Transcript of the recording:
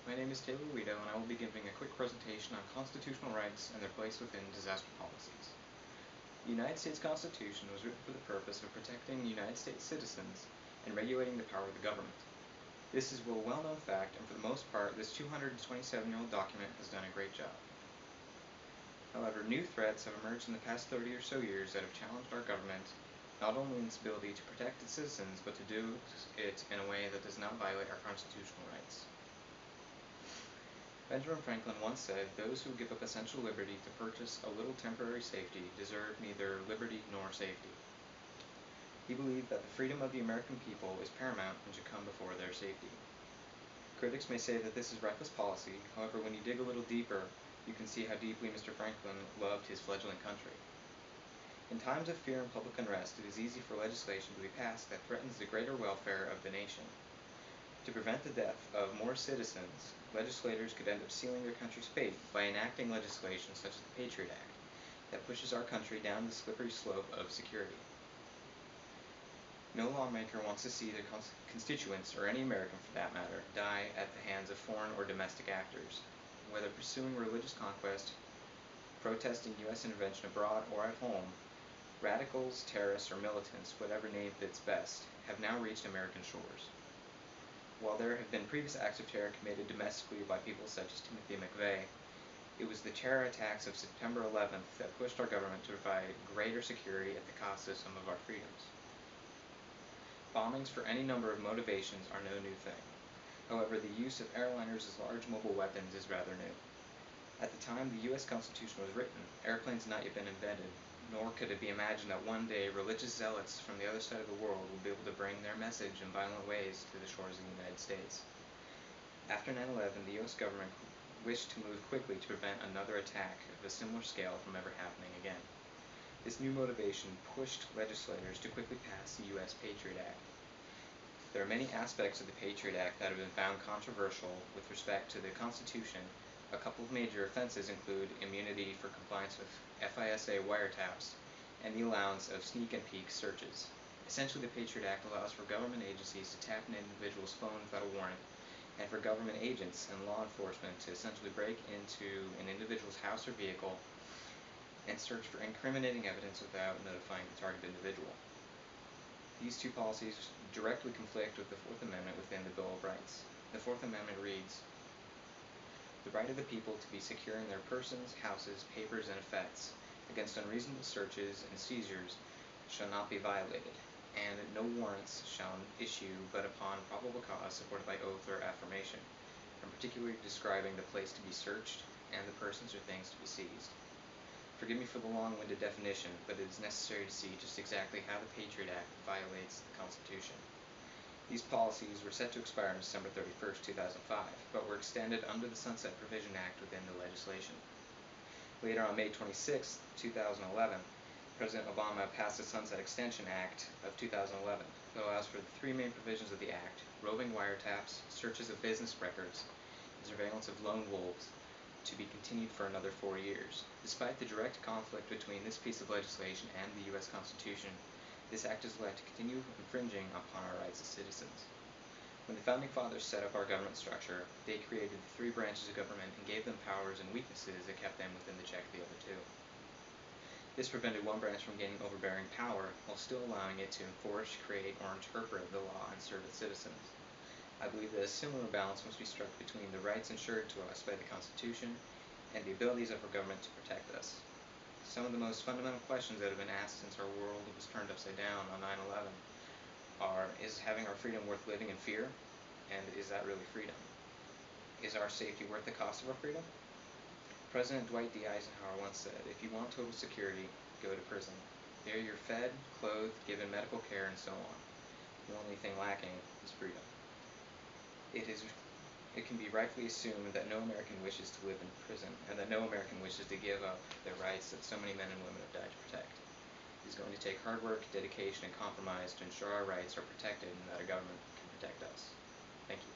My name is Taylor Weedo, and I will be giving a quick presentation on constitutional rights and their place within disaster policies. The United States Constitution was written for the purpose of protecting United States citizens and regulating the power of the government. This is a well-known fact, and for the most part, this 227-year-old document has done a great job. However, new threats have emerged in the past 30 or so years that have challenged our government, not only in its ability to protect its citizens, but to do it in a way that does not violate our constitutional rights. Benjamin Franklin once said, "Those who give up essential liberty to purchase a little temporary safety deserve neither liberty nor safety." He believed that the freedom of the American people is paramount and should come before their safety. Critics may say that this is reckless policy. However, when you dig a little deeper, you can see how deeply Mr. Franklin loved his fledgling country. In times of fear and public unrest, it is easy for legislation to be passed that threatens the greater welfare of the nation. To prevent the death of more citizens, legislators could end up sealing their country's fate by enacting legislation such as the Patriot Act that pushes our country down the slippery slope of security. No lawmaker wants to see their constituents, or any American for that matter, die at the hands of foreign or domestic actors. Whether pursuing religious conquest, protesting U.S. intervention abroad or at home, radicals, terrorists, or militants, whatever name fits best, have now reached American shores. While there have been previous acts of terror committed domestically by people such as Timothy McVeigh, it was the terror attacks of September 11th that pushed our government to provide greater security at the cost of some of our freedoms. Bombings for any number of motivations are no new thing. However, the use of airliners as large mobile weapons is rather new. At the time the U.S. Constitution was written, airplanes had not yet been invented, nor could it be imagined that one day religious zealots from the other side of the world would be able to bring their message in violent ways to the shores of the United States. After 9/11, the U.S. government wished to move quickly to prevent another attack of a similar scale from ever happening again. This new motivation pushed legislators to quickly pass the U.S. Patriot Act. There are many aspects of the Patriot Act that have been found controversial with respect to the Constitution. A couple of major offenses include immunity for compliance with FISA wiretaps and the allowance of sneak and peek searches. Essentially, the Patriot Act allows for government agencies to tap an individual's phone without a warrant, and for government agents and law enforcement to essentially break into an individual's house or vehicle and search for incriminating evidence without notifying the target individual. These two policies directly conflict with the Fourth Amendment within the Bill of Rights. The Fourth Amendment reads, "The right of the people to be secure in their persons, houses, papers, and effects against unreasonable searches and seizures shall not be violated, and no warrants shall issue but upon probable cause supported by oath or affirmation, and particularly describing the place to be searched and the persons or things to be seized." Forgive me for the long-winded definition, but it is necessary to see just exactly how the Patriot Act violates the Constitution. These policies were set to expire on December 31st, 2005, but were extended under the Sunset Provision Act within the legislation. Later on May 26, 2011, President Obama passed the Sunset Extension Act of 2011 that allows for the three main provisions of the Act: roving wiretaps, searches of business records, and surveillance of lone wolves, to be continued for another 4 years. Despite the direct conflict between this piece of legislation and the U.S. Constitution, this act is allowed to continue infringing upon our rights as citizens. When the Founding Fathers set up our government structure, they created the three branches of government and gave them powers and weaknesses that kept them within the check of the other two. This prevented one branch from gaining overbearing power while still allowing it to enforce, create, or interpret the law and serve its citizens. I believe that a similar balance must be struck between the rights ensured to us by the Constitution and the abilities of our government to protect us. Some of the most fundamental questions that have been asked since our world was turned upside down on 9/11 are, is having our freedom worth living in fear? And is that really freedom? Is our safety worth the cost of our freedom? President Dwight D. Eisenhower once said, "If you want total security, go to prison. There you're fed, clothed, given medical care, and so on. The only thing lacking is freedom." It can be rightfully assumed that no American wishes to live in prison, and that no American wishes to give up their rights that so many men and women have died to protect. It is going to take hard work, dedication, and compromise to ensure our rights are protected and that our government can protect us. Thank you.